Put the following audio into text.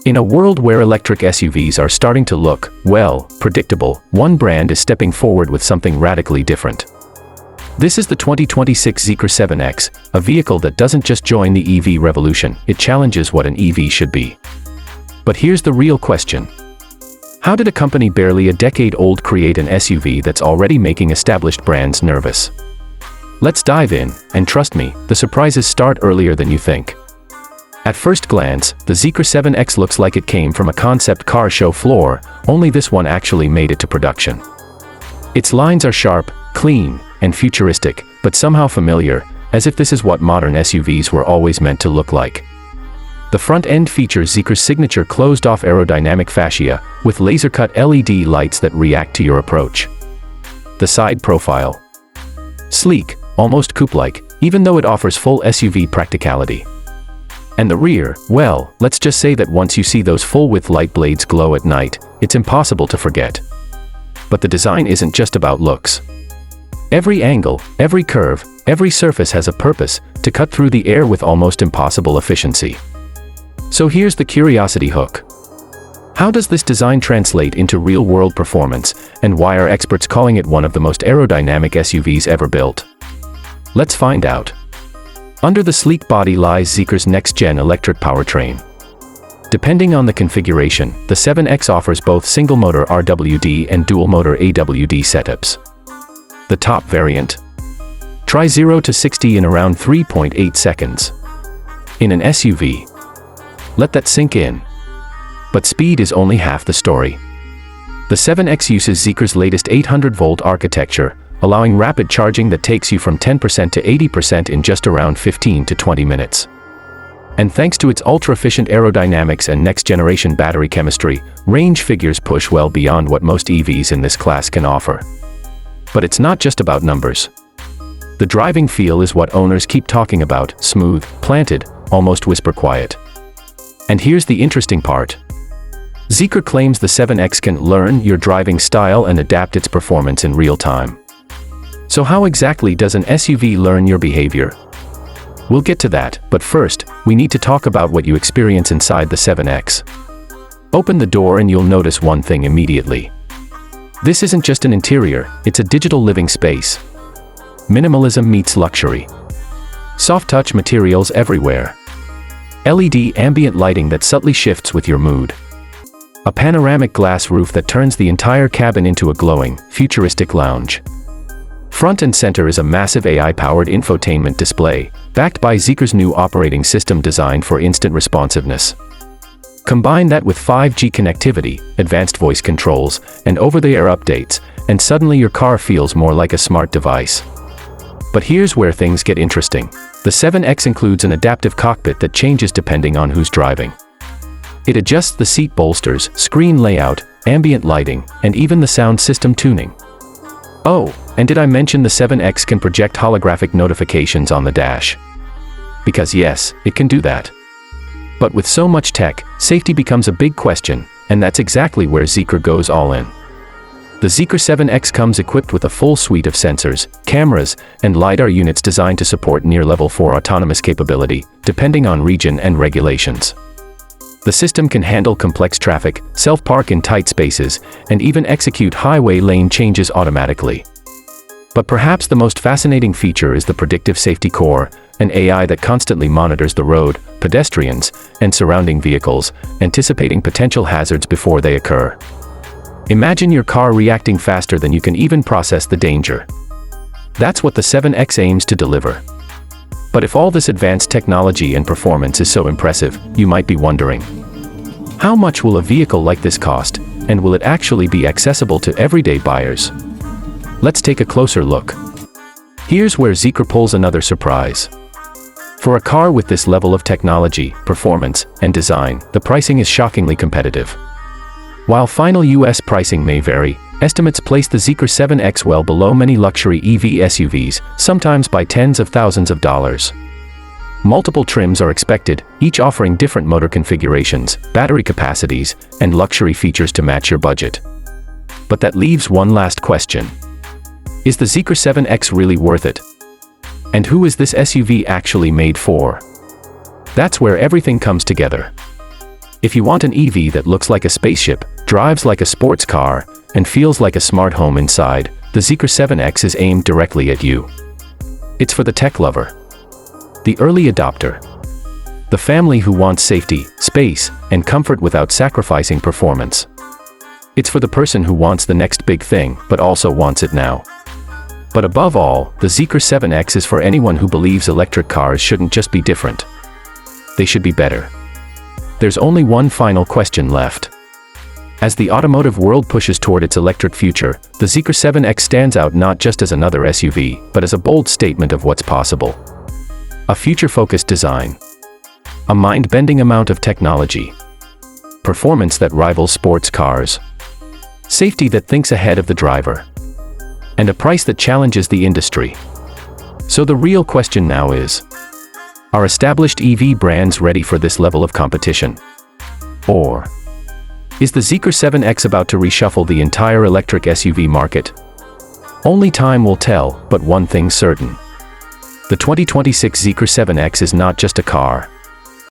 In a world where electric SUVs are starting to look, well, predictable, one brand is stepping forward with something radically different. This is the 2026 Zeekr 7X, a vehicle that doesn't just join the EV revolution, it challenges what an EV should be. But here's the real question. How did a company barely a decade old create an SUV that's already making established brands nervous? Let's dive in, and trust me, the surprises start earlier than you think. At first glance, the Zeekr 7X looks like it came from a concept car show floor, only this one actually made it to production. Its lines are sharp, clean, and futuristic, but somehow familiar, as if this is what modern SUVs were always meant to look like. The front end features Zeekr's signature closed-off aerodynamic fascia, with laser-cut LED lights that react to your approach. The side profile. Sleek, almost coupe-like, even though it offers full SUV practicality. And the rear, well, let's just say that once you see those full-width light blades glow at night, it's impossible to forget. But the design isn't just about looks. Every angle, every curve, every surface has a purpose, to cut through the air with almost impossible efficiency. So here's the curiosity hook. How does this design translate into real-world performance, and why are experts calling it one of the most aerodynamic SUVs ever built? Let's find out. Under the sleek body lies Zeekr's next-gen electric powertrain. Depending on the configuration, the 7X offers both single-motor RWD and dual-motor AWD setups. The top variant. Try 0 to 60 in around 3.8 seconds. In an SUV. Let that sink in. But speed is only half the story. The 7X uses Zeekr's latest 800-volt architecture, allowing rapid charging that takes you from 10% to 80% in just around 15 to 20 minutes. And thanks to its ultra-efficient aerodynamics and next-generation battery chemistry, range figures push well beyond what most EVs in this class can offer. But it's not just about numbers. The driving feel is what owners keep talking about, smooth, planted, almost whisper quiet. And here's the interesting part. Zeekr claims the 7X can learn your driving style and adapt its performance in real time. So how exactly does an SUV learn your behavior? We'll get to that, but first, we need to talk about what you experience inside the 7X. Open the door and you'll notice one thing immediately. This isn't just an interior, it's a digital living space. Minimalism meets luxury. Soft-touch materials everywhere. LED ambient lighting that subtly shifts with your mood. A panoramic glass roof that turns the entire cabin into a glowing, futuristic lounge. Front and center is a massive AI-powered infotainment display, backed by Zeekr's new operating system designed for instant responsiveness. Combine that with 5G connectivity, advanced voice controls, and over-the-air updates, and suddenly your car feels more like a smart device. But here's where things get interesting. The 7X includes an adaptive cockpit that changes depending on who's driving. It adjusts the seat bolsters, screen layout, ambient lighting, and even the sound system tuning. Oh, and did I mention the 7X can project holographic notifications on the dash? Because yes, it can do that. But with so much tech, safety becomes a big question, and that's exactly where Zeekr goes all in. The Zeekr 7X comes equipped with a full suite of sensors, cameras, and LiDAR units designed to support near Level 4 autonomous capability, depending on region and regulations. The system can handle complex traffic, self-park in tight spaces, and even execute highway lane changes automatically. But perhaps the most fascinating feature is the predictive safety core, an AI that constantly monitors the road, pedestrians, and surrounding vehicles, anticipating potential hazards before they occur. Imagine your car reacting faster than you can even process the danger. That's what the 7X aims to deliver. But if all this advanced technology and performance is so impressive, you might be wondering, how much will a vehicle like this cost, and will it actually be accessible to everyday buyers? Let's take a closer look. Here's where Zeekr pulls another surprise. For a car with this level of technology, performance, and design, the pricing is shockingly competitive. While final US pricing may vary, estimates place the Zeekr 7X well below many luxury EV SUVs, sometimes by tens of thousands of dollars. Multiple trims are expected, each offering different motor configurations, battery capacities, and luxury features to match your budget. But that leaves one last question. Is the Zeekr 7X really worth it? And who is this SUV actually made for? That's where everything comes together. If you want an EV that looks like a spaceship, drives like a sports car, and feels like a smart home inside, the Zeekr 7X is aimed directly at you. It's for the tech lover, the early adopter, the family who wants safety, space, and comfort without sacrificing performance. It's for the person who wants the next big thing, but also wants it now. But above all, the Zeekr 7X is for anyone who believes electric cars shouldn't just be different. They should be better. There's only one final question left. As the automotive world pushes toward its electric future, the Zeekr 7X stands out not just as another SUV, but as a bold statement of what's possible. A future-focused design. A mind-bending amount of technology. Performance that rivals sports cars. Safety that thinks ahead of the driver. And a price that challenges the industry. So the real question now is, are established EV brands ready for this level of competition? Or is the Zeekr 7X about to reshuffle the entire electric SUV market? Only time will tell, but one thing's certain. The 2026 Zeekr 7X is not just a car,